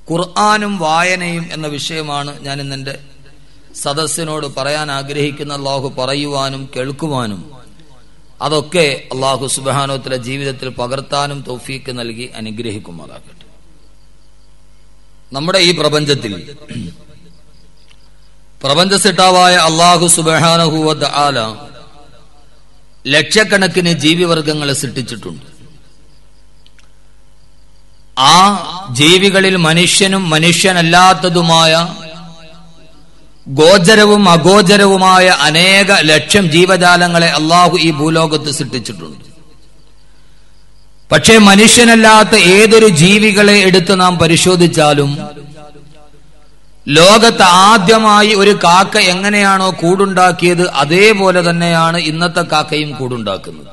ഖുർആനും വായനയും എന്ന വിഷയമാണ് ഞാൻ ഇന്നെന്റെ സദസ്സിനോട് പറയാൻ ആഗ്രഹിക്കുന്ന. അള്ളാഹു പറയുവാനും കേൾക്കുവാനും അതൊക്കെ അള്ളാഹു സുബ്ഹാനഹു വ തആല ജീവിതത്തിൽ പകർത്താനും തൗഫീക്ക് നൽകി അനുഗ്രഹിക്കുമാറാകട്ടെ. നമ്മുടെ ഈ പ്രപഞ്ചത്തിൽ പ്രപഞ്ചസിട്ടാവായ അള്ളാഹു സുബ്ഹാനഹു വ തആല ലക്ഷക്കണക്കിന് ജീവിവർഗങ്ങളെ സൃഷ്ടിച്ചിട്ടുണ്ട്. ആ ജീവികളിൽ മനുഷ്യനും മനുഷ്യനല്ലാത്തതുമായ ഗോചരവും അഗോചരവുമായ അനേക ലക്ഷം ജീവജാലങ്ങളെ അള്ളാഹു ഈ ഭൂലോകത്ത് സൃഷ്ടിച്ചിട്ടുണ്ട്. പക്ഷേ മനുഷ്യനല്ലാത്ത ഏതൊരു ജീവികളെ എടുത്ത് നാം പരിശോധിച്ചാലും ലോകത്ത് ആദ്യമായി ഒരു കാക്ക എങ്ങനെയാണോ കൂടുണ്ടാക്കിയത് അതേപോലെ തന്നെയാണ് ഇന്നത്തെ കാക്കയും കൂടുണ്ടാക്കുന്നത്.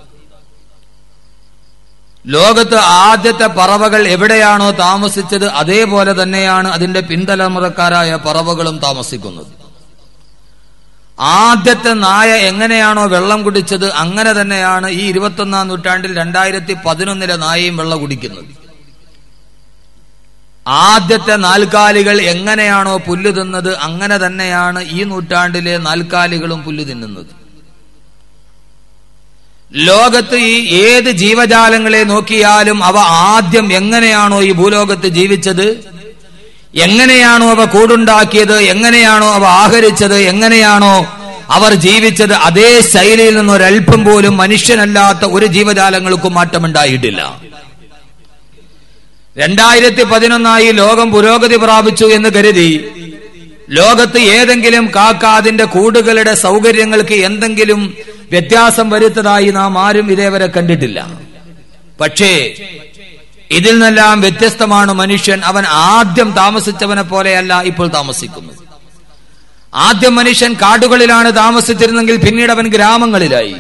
ലോകത്ത് ആദ്യത്തെ പറവകൾ എവിടെയാണോ താമസിച്ചത് അതേപോലെ തന്നെയാണ് അതിന്റെ പിൻതലമുറക്കാരായ പറവകളും താമസിക്കുന്നത്. ആദ്യത്തെ നായ എങ്ങനെയാണോ വെള്ളം കുടിച്ചത് അങ്ങനെ തന്നെയാണ് ഈ 21-ാം നൂറ്റാണ്ടിൽ 2011 നായയും വെള്ളം കുടിക്കുന്നത്. ആദ്യത്തെ നാൽക്കാലികൾ എങ്ങനെയാണോ പുല്ല് തിന്നത് അങ്ങനെ തന്നെയാണ് ഈ നൂറ്റാണ്ടിലെ നാൽക്കാലികളും പുല്ല് തിന്നുന്നത്. ലോകത്ത് ഈ ഏത് ജീവജാലങ്ങളെ നോക്കിയാലും അവ ആദ്യം എങ്ങനെയാണോ ഈ ഭൂലോകത്ത് ജീവിച്ചത്, എങ്ങനെയാണോ അവ കൂടുണ്ടാക്കിയത്, എങ്ങനെയാണോ അവ ആഹരിച്ചത്, എങ്ങനെയാണോ അവർ ജീവിച്ചത്, അതേ ശൈലിയിൽ നിന്ന് ഒരൽപ്പം പോലും മനുഷ്യനല്ലാത്ത ഒരു ജീവജാലങ്ങൾക്കും മാറ്റമുണ്ടായിട്ടില്ല. 2011 ലോകം പുരോഗതി പ്രാപിച്ചു എന്ന് കരുതി ലോകത്ത് ഏതെങ്കിലും കാക്ക അതിന്റെ കൂടുകളുടെ സൗകര്യങ്ങൾക്ക് എന്തെങ്കിലും വ്യത്യാസം വരുത്തതായി നാം ആരും ഇതേവരെ കണ്ടിട്ടില്ല. പക്ഷേ ഇതിൽ നിന്നെല്ലാം വ്യത്യസ്തമാണ് മനുഷ്യൻ. അവൻ ആദ്യം താമസിച്ചവനെ പോലെയല്ല ഇപ്പോൾ താമസിക്കുന്നത്. ആദ്യം മനുഷ്യൻ കാടുകളിലാണ് താമസിച്ചിരുന്നെങ്കിൽ പിന്നീട് അവൻ ഗ്രാമങ്ങളിലായി,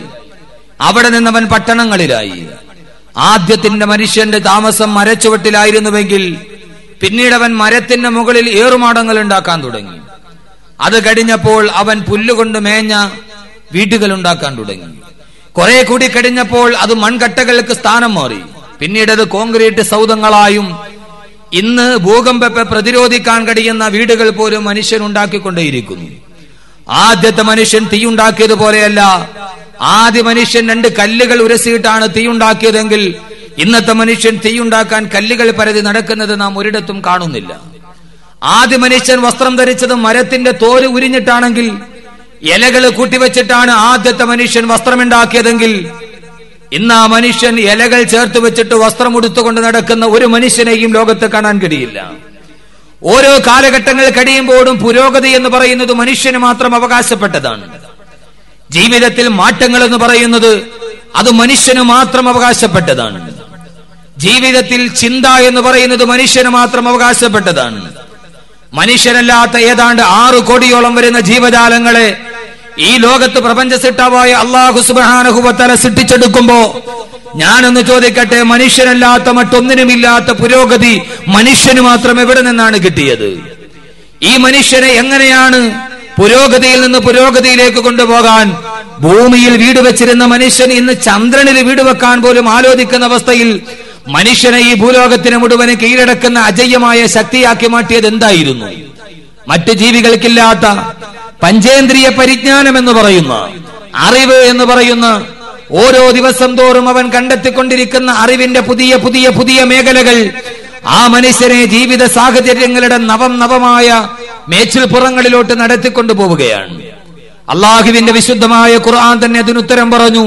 അവിടെ നിന്നവൻ പട്ടണങ്ങളിലായി. ആദ്യത്തിന്റെ മനുഷ്യന്റെ താമസം മരച്ചുവട്ടിലായിരുന്നുവെങ്കിൽ പിന്നീട് അവൻ മരത്തിന്റെ മുകളിൽ ഏറുമാടങ്ങൾ ഉണ്ടാക്കാൻ തുടങ്ങി. അത് കഴിഞ്ഞപ്പോൾ അവൻ പുല്ലുകൊണ്ട് മേഞ്ഞ വീടുകൾ ഉണ്ടാക്കാൻ തുടങ്ങി. കുറെ കൂടി കഴിഞ്ഞപ്പോൾ അത് മൺകട്ടകൾക്ക് സ്ഥാനം മാറി. പിന്നീട് അത് കോൺക്രീറ്റ് സൗധങ്ങളായും ഇന്ന് ഭൂകമ്പത്തെ പ്രതിരോധിക്കാൻ കഴിയുന്ന വീടുകൾ പോലും മനുഷ്യൻ ഉണ്ടാക്കിക്കൊണ്ടേയിരിക്കുന്നു. ആദ്യത്തെ മനുഷ്യൻ തീയുണ്ടാക്കിയതുപോലെയല്ല. ആദ്യ മനുഷ്യൻ 2 കല്ലുകൾ ഉരസിയിട്ടാണ് തീയുണ്ടാക്കിയതെങ്കിൽ ഇന്നത്തെ മനുഷ്യൻ തീയുണ്ടാക്കാൻ കല്ലുകൾ പരതി നടക്കുന്നത് നാം ഒരിടത്തും കാണുന്നില്ല. ആദ്യ മനുഷ്യൻ വസ്ത്രം ധരിച്ചത് മരത്തിന്റെ തോല് ഉരിഞ്ഞിട്ടാണെങ്കിൽ, ഇലകൾ കൂട്ടിവെച്ചിട്ടാണ് ആദ്യത്തെ മനുഷ്യൻ വസ്ത്രമുണ്ടാക്കിയതെങ്കിൽ ഇന്ന് ആ മനുഷ്യൻ ഇലകൾ ചേർത്ത് വെച്ചിട്ട് വസ്ത്രം ഉടുത്തുകൊണ്ട് നടക്കുന്ന ഒരു മനുഷ്യനെയും ലോകത്ത് കാണാൻ കഴിയില്ല. ഓരോ കാലഘട്ടങ്ങൾ കഴിയുമ്പോഴും പുരോഗതി എന്ന് പറയുന്നത് മനുഷ്യന് മാത്രം അവകാശപ്പെട്ടതാണ്. ജീവിതത്തിൽ മാറ്റങ്ങൾ എന്ന് പറയുന്നത് അത് മനുഷ്യന് മാത്രം അവകാശപ്പെട്ടതാണ്. ജീവിതത്തിൽ ചിന്ത എന്ന് പറയുന്നത് മനുഷ്യന് മാത്രം അവകാശപ്പെട്ടതാണ്. മനുഷ്യനല്ലാത്ത ഏതാണ്ട് 6 കോടിയോളം വരുന്ന ജീവജാലങ്ങളെ ഈ ലോകത്ത് പ്രപഞ്ച സൃഷ്ടാവായ അല്ലാഹു സുബ്ഹാനഹു വ തആല സൃഷ്ടിച്ചെടുക്കുമ്പോ ഞാനൊന്ന് ചോദിക്കട്ടെ, മനുഷ്യനല്ലാത്ത മറ്റൊന്നിനുമില്ലാത്ത പുരോഗതി മനുഷ്യന് മാത്രം എവിടെ നിന്നാണ് കിട്ടിയത്? ഈ മനുഷ്യനെ എങ്ങനെയാണ് പുരോഗതിയിൽ നിന്ന് പുരോഗതിയിലേക്ക് കൊണ്ടുപോകാൻ? ഭൂമിയിൽ വീട് വെച്ചിരുന്ന മനുഷ്യൻ ഇന്ന് ചന്ദ്രനിൽ വീട് വെക്കാൻ പോലും ആലോചിക്കുന്ന അവസ്ഥയിൽ മനുഷ്യനെ ഈ ഭൂലോകത്തിന് മുഴുവൻ കീഴടക്കുന്ന അജയ്യമായ ശക്തിയാക്കി മാറ്റിയത് എന്തായിരുന്നു? മറ്റു ജീവികൾക്കില്ലാത്ത പഞ്ചേന്ദ്രിയ പരിജ്ഞാനം എന്ന് പറയുന്ന, അറിവ് എന്ന് പറയുന്ന, ഓരോ ദിവസം തോറും അവൻ കണ്ടെത്തിക്കൊണ്ടിരിക്കുന്ന അറിവിന്റെ പുതിയ പുതിയ പുതിയ മേഖലകൾ ആ മനുഷ്യനെ ജീവിത സാഹചര്യങ്ങളുടെ നവമായ മേച്ചിൽപ്പുറങ്ങളിലോട്ട് നടത്തിക്കൊണ്ടു പോവുകയാണ്. അള്ളാഹുവിന്റെ വിശുദ്ധമായ ഖുർആൻ തന്നെ അതിനുത്തരം പറഞ്ഞു.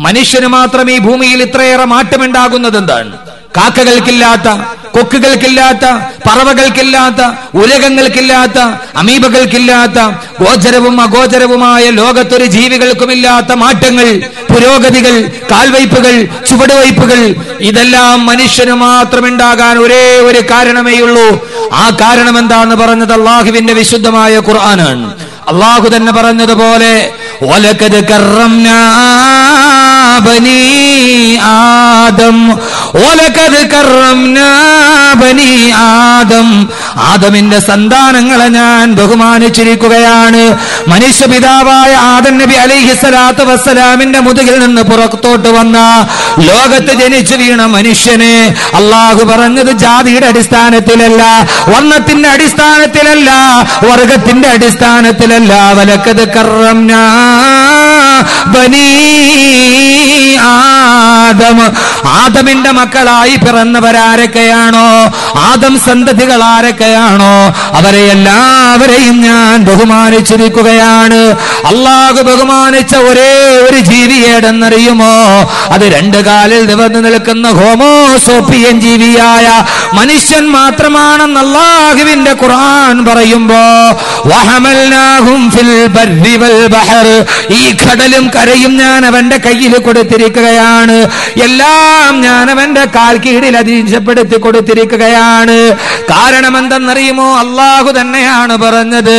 മനുഷ്യന് മാത്രം ഈ ഭൂമിയിൽ ഇത്രയേറെ മാറ്റമുണ്ടാകുന്നത് എന്താണ്? കാക്കകൾക്കില്ലാത്ത, കൊക്കുകൾക്കില്ലാത്ത, പറവകൾക്കില്ലാത്ത, ഉലകങ്ങൾക്കില്ലാത്ത, അമീബകൾക്കില്ലാത്ത, ഗോചരവും അഗോചരവുമായ ലോകത്തൊരു ജീവികൾക്കുമില്ലാത്ത മാറ്റങ്ങൾ, പുരോഗതികൾ, കാൽവയ്പുകൾ, ചുവടുവയ്പുകൾ, ഇതെല്ലാം മനുഷ്യന് മാത്രം ഉണ്ടാകാൻ ഒരേ ഒരു കാരണമേയുള്ളൂ. ആ കാരണം എന്താണെന്ന് പറഞ്ഞത് അള്ളാഹുവിന്റെ വിശുദ്ധമായ ഖുർആനാണ്. അള്ളാഹു തന്നെ പറഞ്ഞതുപോലെ വലഖദ് കറംനാ ബനീ ആദം വലഖദ് കറംനാ ബനീ ആദം. ആദമിന്റെ സന്താനങ്ങളെ ഞാൻ ബഹുമാനിച്ചിരിക്കുകയാണ്. മനുഷ്യപിതാവായ ആദം നബി അലൈഹിസ്സലാത്തു വസ്സലാമിന്റെ മുതുകിൽ നിന്ന് പുറത്തോട്ട് വന്ന ലോകത്ത് ജനിച്ചു വീണ മനുഷ്യനെ അള്ളാഹു പറഞ്ഞത് ജാതിയുടെ അടിസ്ഥാനത്തിലല്ല, വർണ്ണത്തിന്റെ അടിസ്ഥാനത്തിലല്ല, വർഗത്തിന്റെ അടിസ്ഥാനത്തിലല്ല. വലഖദ് കറംനാ ബനീ ആദം. ആദമിന്റെ മക്കളായി പിറന്നവരാരൊക്കെയാണോ, ആദം സന്തതികൾ ആരൊക്കെയാണോ, അവരെ എല്ലാവരെയും ഞാൻ ബഹുമാനിച്ചിരിക്കുകയാണ്. അള്ളാഹു ബഹുമാനിച്ച ഒരേ ഒരു ജീവിയേടെന്നറിയുമോ? അത് രണ്ട് കാലിൽ നിവർന്നു നിൽക്കുന്ന ഹോമോസോപ്പിയൻ ജീവിയായ മനുഷ്യൻ മാത്രമാണെന്ന് അള്ളാഹുവിന്റെ ഖുർആൻ പറയുമ്പോ വഹമൽനാഹും ഫിൽ ബർരി വൽ ബഹർ, ഈ കടലും കരയും ഞാൻ അവന്റെ കയ്യിൽ കൊടുത്തിരിക്കുകയാണ്. എല്ലാം ഞാൻ അവന്റെ കാൽ കീഴിൽ അധീനപ്പെടുത്തി കൊടുത്തിരിക്കുകയാണ്. കാരണം എന്തെന്നറിയുമോ? അള്ളാഹു തന്നെയാണ് പറഞ്ഞത്.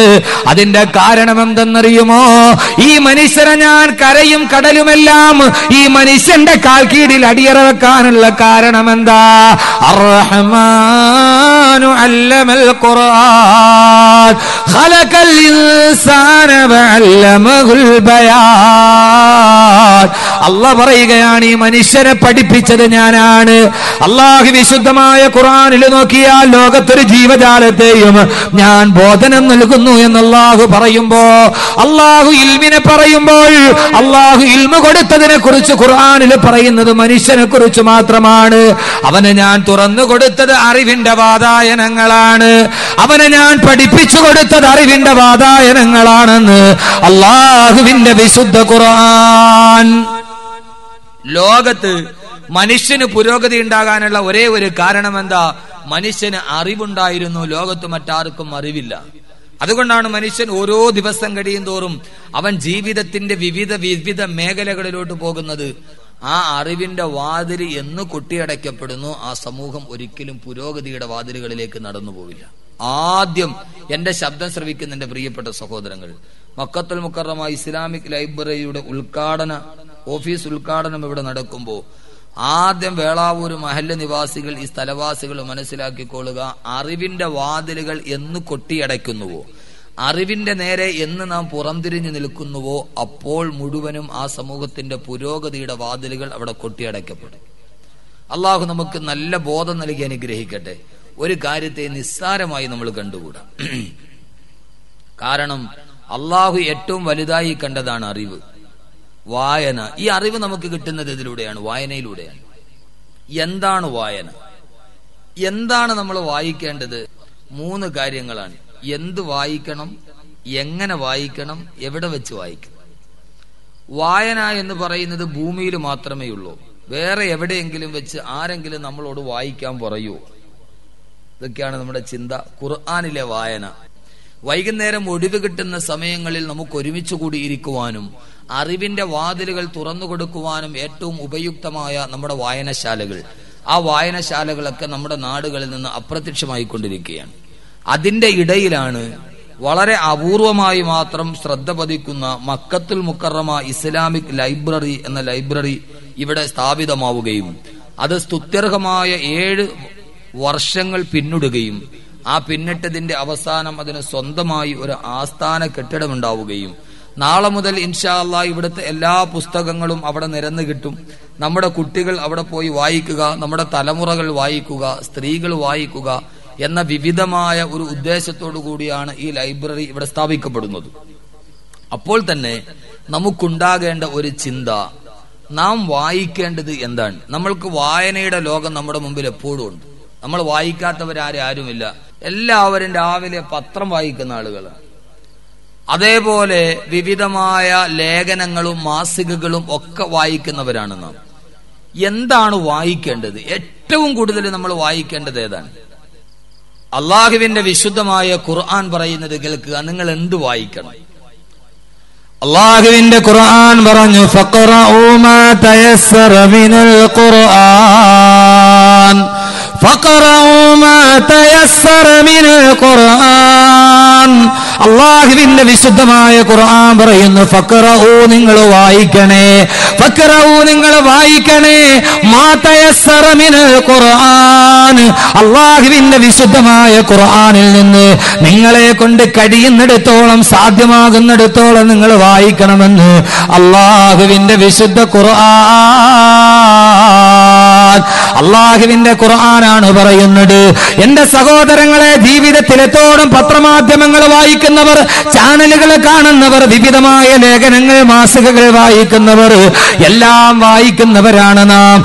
അതിന്റെ കാരണം എന്തെന്നറിയുമോ? ഈ മനുഷ്യരെ ഞാൻ കരയും കടലുമെല്ലാം ഈ മനുഷ്യന്റെ കാൽ കീഴിൽ അടിയറ വെക്കാനുള്ള കാരണം എന്താ? അർറഹ്മാനു അല്ലമൽ ഖുർആൻ ഖലഖൽ ഇൻസാന വഅല്ലമഹുൽ ബയാൻ. അല്ലാഹ് പറയുകയാണ്, ഈ മനുഷ്യരെ പഠിപ്പിച്ചത് ഞാനാണ്. അല്ലാഹു വിശുദ്ധമായ ഖുർആനിൽ നോക്കിയാൽ ലോകത്തൊരു ജീവജാലത്തെയും ഞാൻ ബോധനം നൽകുന്നു എന്ന് അല്ലാഹു പറയുമ്പോ, അല്ലാഹു ഇൽമിനെ പറയുമ്പോൾ അല്ലാഹു ഇൽമ കൊടുത്തതിനെ കുറിച്ച് ഖുർആനിൽ പറയുന്നത് മനുഷ്യനെ കുറിച്ച് മാത്രമാണ്. അവന് ഞാൻ തുറന്നു കൊടുത്തത് അറിവിന്റെ വാതായനങ്ങളാണ്. അവനെ ഞാൻ പഠിപ്പിച്ചു കൊടുത്തത് അറിവിന്റെ വാതായനങ്ങളാണെന്ന് അല്ലാഹുവിന്റെ വിശുദ്ധ ഖുർആൻ. ലോകത്ത് മനുഷ്യന് പുരോഗതി ഉണ്ടാകാനുള്ള ഒരേ ഒരു കാരണം എന്താ? മനുഷ്യന് അറിവുണ്ടായിരുന്നു, ലോകത്ത് മറ്റാർക്കും അറിവില്ല. അതുകൊണ്ടാണ് മനുഷ്യൻ ഓരോ ദിവസം കഴിയും തോറും അവൻ ജീവിതത്തിന്റെ വിവിധ മേഖലകളിലോട്ട് പോകുന്നത്. ആ അറിവിന്റെ വാതിൽ എന്ന് കൊട്ടിയടയ്ക്കപ്പെടുന്നു, ആ സമൂഹം ഒരിക്കലും പുരോഗതിയുടെ വാതിലുകളിലേക്ക് നടന്നു പോവില്ല. ആദ്യം എന്റെ ശബ്ദം ശ്രവിക്കുന്ന എന്റെ പ്രിയപ്പെട്ട സഹോദരങ്ങൾ, മക്കത്തുൽ മുക്കറമ ഇസ്ലാമിക് ലൈബ്രറിയുടെ ഓഫീസ് ഉദ്ഘാടനം ഇവിടെ നടക്കുമ്പോൾ ആദ്യം വേളാവൂർ മഹല്ല് നിവാസികൾ, ഈ സ്ഥലവാസികൾ മനസ്സിലാക്കിക്കൊള്ളുക, അറിവിന്റെ വാതിലുകൾ എന്ന് കൊട്ടിയടയ്ക്കുന്നുവോ, അറിവിന്റെ നേരെ എന്ന് നാം പുറംതിരിഞ്ഞു നിൽക്കുന്നുവോ, അപ്പോൾ മുഴുവനും ആ സമൂഹത്തിന്റെ പുരോഗതിയുടെ വാതിലുകൾ അവിടെ കൊട്ടിയടയ്ക്കപ്പെടും. അള്ളാഹു നമുക്ക് നല്ല ബോധം നൽകി അനുഗ്രഹിക്കട്ടെ. ഒരു കാര്യത്തെ നിസ്സാരമായി നമ്മൾ കണ്ടുകൂടാ. കാരണം അള്ളാഹു ഏറ്റവും വലുതായി കണ്ടതാണ് അറിവ്, വായന. ഈ അറിവ് നമുക്ക് കിട്ടുന്നത് ഇതിലൂടെയാണ്, വായനയിലൂടെയാണ്. എന്താണ് വായന? എന്താണ് നമ്മൾ വായിക്കേണ്ടത്? 3 കാര്യങ്ങളാണ്. എന്ത് വായിക്കണം, എങ്ങനെ വായിക്കണം, എവിടെ വെച്ച് വായിക്കണം. വായന എന്ന് പറയുന്നത് ഭൂമിയിൽ മാത്രമേ ഉള്ളൂ. വേറെ എവിടെയെങ്കിലും വെച്ച് ആരെങ്കിലും നമ്മളോട് വായിക്കാൻ പറയൂ? ഇതൊക്കെയാണ് നമ്മുടെ ചിന്ത. ഖുർആനിലെ വായന. വൈകുന്നേരം ഒഴിവ് കിട്ടുന്ന സമയങ്ങളിൽ നമുക്ക് ഒരുമിച്ച് കൂടി ഇരിക്കുവാനും അറിവിന്റെ വാതിലുകൾ തുറന്നു കൊടുക്കുവാനും ഏറ്റവും ഉപയുക്തമായ നമ്മുടെ വായനശാലകൾ, ആ വായനശാലകളൊക്കെ നമ്മുടെ നാടുകളിൽ നിന്ന് അപ്രത്യക്ഷമായിക്കൊണ്ടിരിക്കുകയാണ്. അതിന്റെ ഇടയിലാണ് വളരെ അപൂർവമായി മാത്രം ശ്രദ്ധ പതിക്കുന്ന മക്കത്തുൽ മുക്കറമ ഇസ്ലാമിക് ലൈബ്രറി എന്ന ലൈബ്രറി ഇവിടെ സ്ഥാപിതമാവുകയും അത് സ്തുത്യർഹമായ 7 വർഷങ്ങൾ പിന്നിടുകയും ആ പിന്നിട്ടതിന്റെ അവസാനം അതിന് സ്വന്തമായി ഒരു ആസ്ഥാന കെട്ടിടമുണ്ടാവുകയും നാളെ മുതൽ ഇൻഷാ അല്ലാഹ് ഇവിടുത്തെ എല്ലാ പുസ്തകങ്ങളും അവിടെ നിരന്ന് കിട്ടും. നമ്മുടെ കുട്ടികൾ അവിടെ പോയി വായിക്കുക, നമ്മുടെ തലമുറകൾ വായിക്കുക, സ്ത്രീകൾ വായിക്കുക എന്ന വിവിധമായ ഒരു ഉദ്ദേശത്തോടു കൂടിയാണ് ഈ ലൈബ്രറി ഇവിടെ സ്ഥാപിക്കപ്പെടുന്നത്. അപ്പോൾ തന്നെ നമുക്കുണ്ടാകേണ്ട ഒരു ചിന്ത, നാം വായിക്കേണ്ടത് എന്താണ്? നമ്മൾക്ക് വായനയുടെ ലോകം നമ്മുടെ മുമ്പിൽ എപ്പോഴും ഉണ്ട്. നമ്മൾ വായിക്കാത്തവരാരുമില്ല. എല്ലാവരും രാവിലെ പത്രം വായിക്കുന്ന ആളുകളാണ്. അതേപോലെ വിവിധമായ ലേഖനങ്ങളും മാസികകളും ഒക്കെ വായിക്കുന്നവരാണ് നാം. എന്താണ് വായിക്കേണ്ടത്? ഏറ്റവും കൂടുതൽ നമ്മൾ വായിക്കേണ്ടത് ഏതാണ്? അള്ളാഹുവിന്റെ വിശുദ്ധമായ ഖുർആൻ പറയുന്നത് കേൾക്കുക. നിങ്ങൾ എന്ത് വായിക്കണം? അള്ളാഹുവിന്റെ ഖുർആൻ പറഞ്ഞു, ഫഖറഊ മാ തയസ്സറ മിനൽ ഖുർആൻ فقرأوا ما تيسر من القرآن. അള്ളാഹുവിന്റെ വിശുദ്ധമായ ഖുർആൻ പറയുന്നു, ഫഖറഊ, നിങ്ങൾ വായിക്കണേ, ഫഖറഊ, നിങ്ങൾ വായിക്കണേ, മാ തയസ്സറ മിനൽ ഖുർആൻ, അള്ളാഹുവിന്റെ വിശുദ്ധമായ ഖുർആനിൽ നിന്ന് നിങ്ങളെ കൊണ്ട് കഴിയുന്നിടത്തോളം സാധ്യമാകുന്നിടത്തോളം നിങ്ങൾ വായിക്കണമെന്ന് അള്ളാഹുവിന്റെ വിശുദ്ധ ഖുർആൻ. അള്ളാഹുവിന്റെ ഖുർആനാണ് പറയുന്നത്. എന്റെ സഹോദരങ്ങളെ, ജീവിതത്തിലെത്തോളം പത്രമാധ്യമങ്ങൾ വായിക്കുന്നവർ, ചാനലുകൾ കാണുന്നവർ, വിവിധമായ ലേഖനങ്ങൾ, മാസികകൾ വായിക്കുന്നവർ എല്ലാം വായിക്കുന്നവരാണ് നാം.